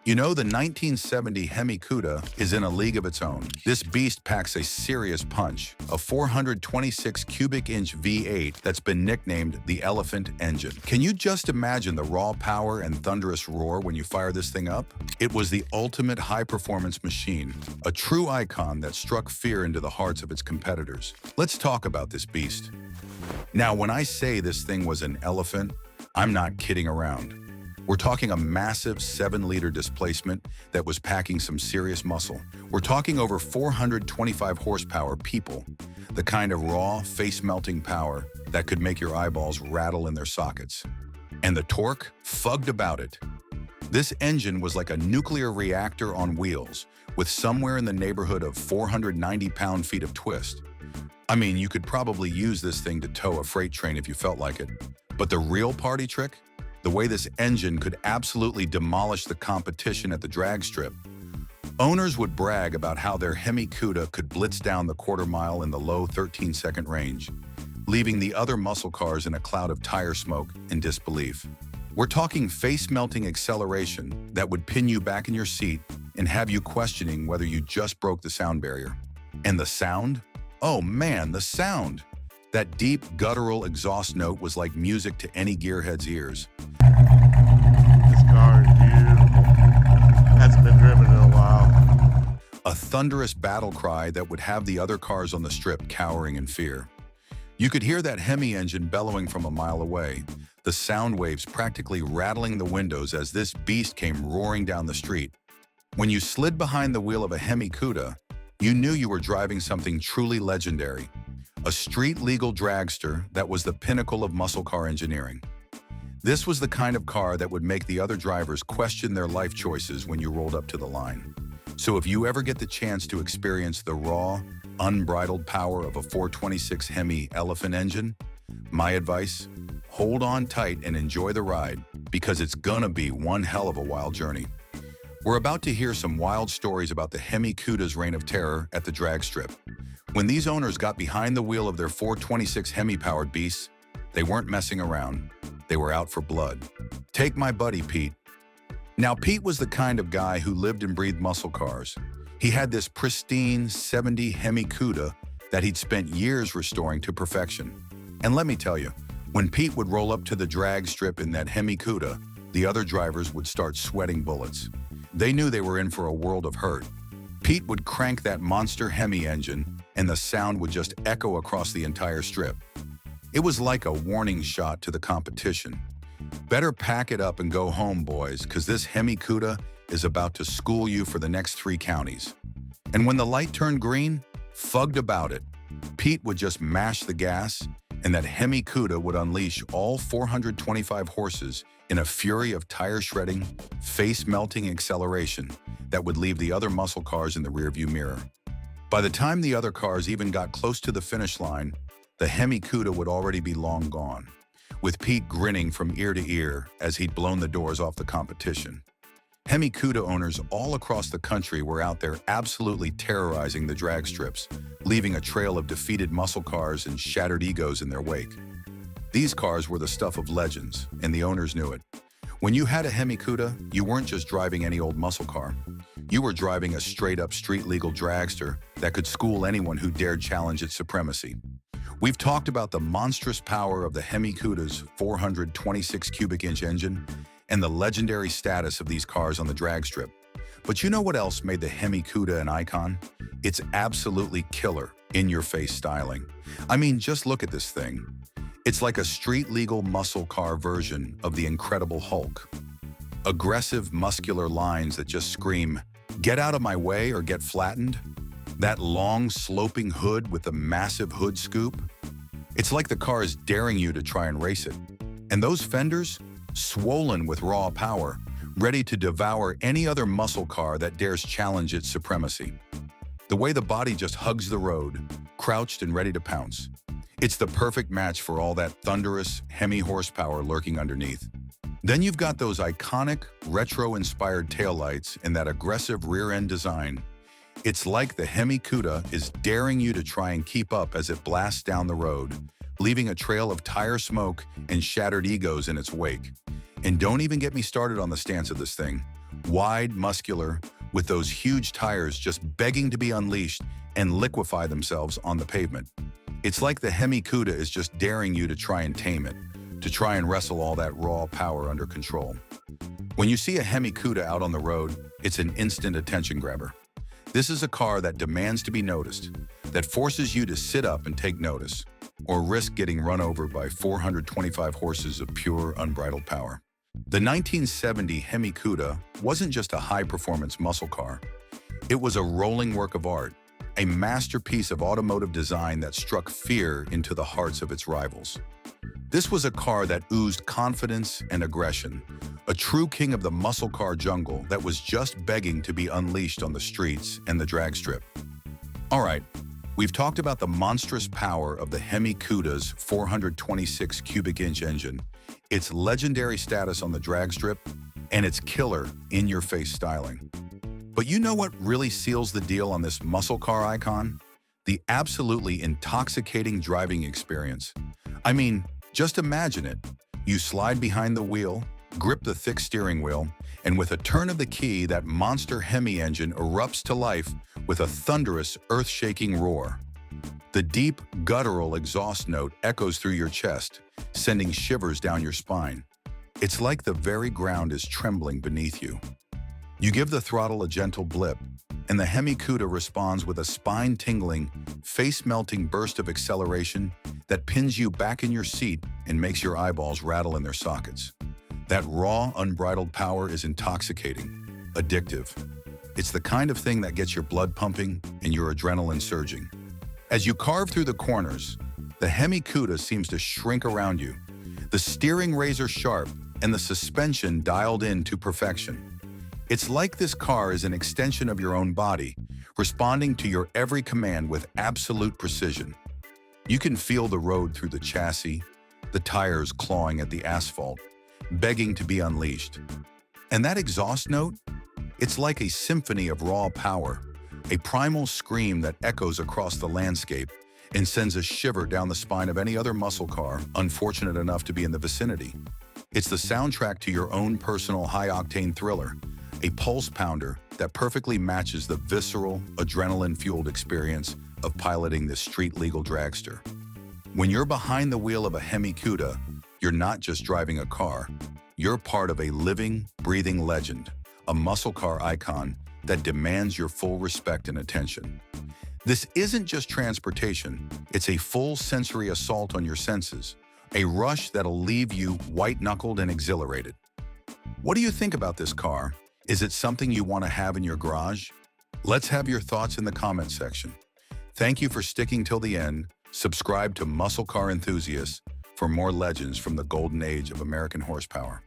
You know, the 1970 Hemi Cuda is in a league of its own. This beast packs a serious punch, a 426 cubic inch V8 that's been nicknamed the Elephant Engine. Can you just imagine the raw power and thunderous roar when you fire this thing up? It was the ultimate high-performance machine, a true icon that struck fear into the hearts of its competitors. Let's talk about this beast. Now, when I say this thing was an elephant, I'm not kidding around. We're talking a massive 7-liter displacement that was packing some serious muscle. We're talking over 425 horsepower, people, the kind of raw, face-melting power that could make your eyeballs rattle in their sockets. And the torque? Fugged about it. This engine was like a nuclear reactor on wheels, with somewhere in the neighborhood of 490 pound-feet of twist. I mean, you could probably use this thing to tow a freight train if you felt like it. But the real party trick? The way this engine could absolutely demolish the competition at the drag strip. Owners would brag about how their Hemi Cuda could blitz down the quarter mile in the low 13-second range, leaving the other muscle cars in a cloud of tire smoke and disbelief. We're talking face-melting acceleration that would pin you back in your seat and have you questioning whether you just broke the sound barrier. And the sound? Oh man, the sound! That deep, guttural exhaust note was like music to any gearhead's ears. This car is beautiful. Hasn't been driven in a while. A thunderous battle cry that would have the other cars on the strip cowering in fear. You could hear that Hemi engine bellowing from a mile away, the sound waves practically rattling the windows as this beast came roaring down the street. When you slid behind the wheel of a Hemi Cuda, you knew you were driving something truly legendary. A street-legal dragster that was the pinnacle of muscle car engineering. This was the kind of car that would make the other drivers question their life choices when you rolled up to the line. So if you ever get the chance to experience the raw, unbridled power of a 426 Hemi Elephant engine, my advice, hold on tight and enjoy the ride, because it's gonna be one hell of a wild journey. We're about to hear some wild stories about the Hemi Cuda's reign of terror at the drag strip. When these owners got behind the wheel of their 426 Hemi-powered beasts, they weren't messing around. They were out for blood. Take my buddy, Pete. Now, Pete was the kind of guy who lived and breathed muscle cars. He had this pristine 70 Hemi Cuda that he'd spent years restoring to perfection. And let me tell you, when Pete would roll up to the drag strip in that Hemi Cuda, the other drivers would start sweating bullets. They knew they were in for a world of hurt. Pete would crank that monster Hemi engine, and the sound would just echo across the entire strip. It was like a warning shot to the competition. Better pack it up and go home, boys, because this Hemi Cuda is about to school you for the next 3 counties. And when the light turned green, fugged about it. Pete would just mash the gas, and that Hemi Cuda would unleash all 425 horses in a fury of tire-shredding, face-melting acceleration that would leave the other muscle cars in the rearview mirror. By the time the other cars even got close to the finish line, the Hemi Cuda would already be long gone, with Pete grinning from ear to ear as he'd blown the doors off the competition. Hemi Cuda owners all across the country were out there absolutely terrorizing the drag strips, leaving a trail of defeated muscle cars and shattered egos in their wake. These cars were the stuff of legends, and the owners knew it. When you had a Hemi Cuda, you weren't just driving any old muscle car. You were driving a straight-up street-legal dragster that could school anyone who dared challenge its supremacy. We've talked about the monstrous power of the Hemi Cuda's 426 cubic inch engine and the legendary status of these cars on the drag strip. But you know what else made the Hemi Cuda an icon? It's absolutely killer, in-your-face styling. I mean, just look at this thing. It's like a street-legal muscle car version of the Incredible Hulk. Aggressive, muscular lines that just scream, "Get out of my way or get flattened." That long, sloping hood with the massive hood scoop. It's like the car is daring you to try and race it. And those fenders, swollen with raw power, ready to devour any other muscle car that dares challenge its supremacy. The way the body just hugs the road, crouched and ready to pounce. It's the perfect match for all that thunderous Hemi horsepower lurking underneath. Then you've got those iconic, retro-inspired taillights and that aggressive rear-end design. It's like the Hemi Cuda is daring you to try and keep up as it blasts down the road, leaving a trail of tire smoke and shattered egos in its wake. And don't even get me started on the stance of this thing. Wide, muscular, with those huge tires just begging to be unleashed and liquefy themselves on the pavement. It's like the Hemi Cuda is just daring you to try and tame it, to try and wrestle all that raw power under control. When you see a Hemi Cuda out on the road, it's an instant attention grabber. This is a car that demands to be noticed, that forces you to sit up and take notice, or risk getting run over by 425 horses of pure, unbridled power. The 1970 Hemi Cuda wasn't just a high-performance muscle car. It was a rolling work of art, a masterpiece of automotive design that struck fear into the hearts of its rivals. This was a car that oozed confidence and aggression, a true king of the muscle car jungle that was just begging to be unleashed on the streets and the drag strip. All right, we've talked about the monstrous power of the Hemi Cuda's 426 cubic inch engine, its legendary status on the drag strip, and its killer in-your-face styling. But you know what really seals the deal on this muscle car icon? The absolutely intoxicating driving experience. I mean, just imagine it. You slide behind the wheel, grip the thick steering wheel, and with a turn of the key, that monster Hemi engine erupts to life with a thunderous, earth-shaking roar. The deep, guttural exhaust note echoes through your chest, sending shivers down your spine. It's like the very ground is trembling beneath you. You give the throttle a gentle blip, and the Hemi Cuda responds with a spine-tingling, face-melting burst of acceleration that pins you back in your seat and makes your eyeballs rattle in their sockets. That raw, unbridled power is intoxicating, addictive. It's the kind of thing that gets your blood pumping and your adrenaline surging. As you carve through the corners, the Hemi Cuda seems to shrink around you, the steering razor sharp and the suspension dialed in to perfection. It's like this car is an extension of your own body, responding to your every command with absolute precision. You can feel the road through the chassis, the tires clawing at the asphalt, begging to be unleashed. And that exhaust note? It's like a symphony of raw power, a primal scream that echoes across the landscape and sends a shiver down the spine of any other muscle car unfortunate enough to be in the vicinity. It's the soundtrack to your own personal high-octane thriller, a pulse pounder that perfectly matches the visceral, adrenaline-fueled experience of piloting this street-legal dragster. When you're behind the wheel of a Hemi Cuda, you're not just driving a car. You're part of a living, breathing legend, a muscle car icon that demands your full respect and attention. This isn't just transportation, it's a full sensory assault on your senses, a rush that'll leave you white-knuckled and exhilarated. What do you think about this car? Is it something you want to have in your garage? Let's have your thoughts in the comment section. Thank you for sticking till the end. Subscribe to Muscle Car Enthusiasts for more legends from the golden age of American horsepower.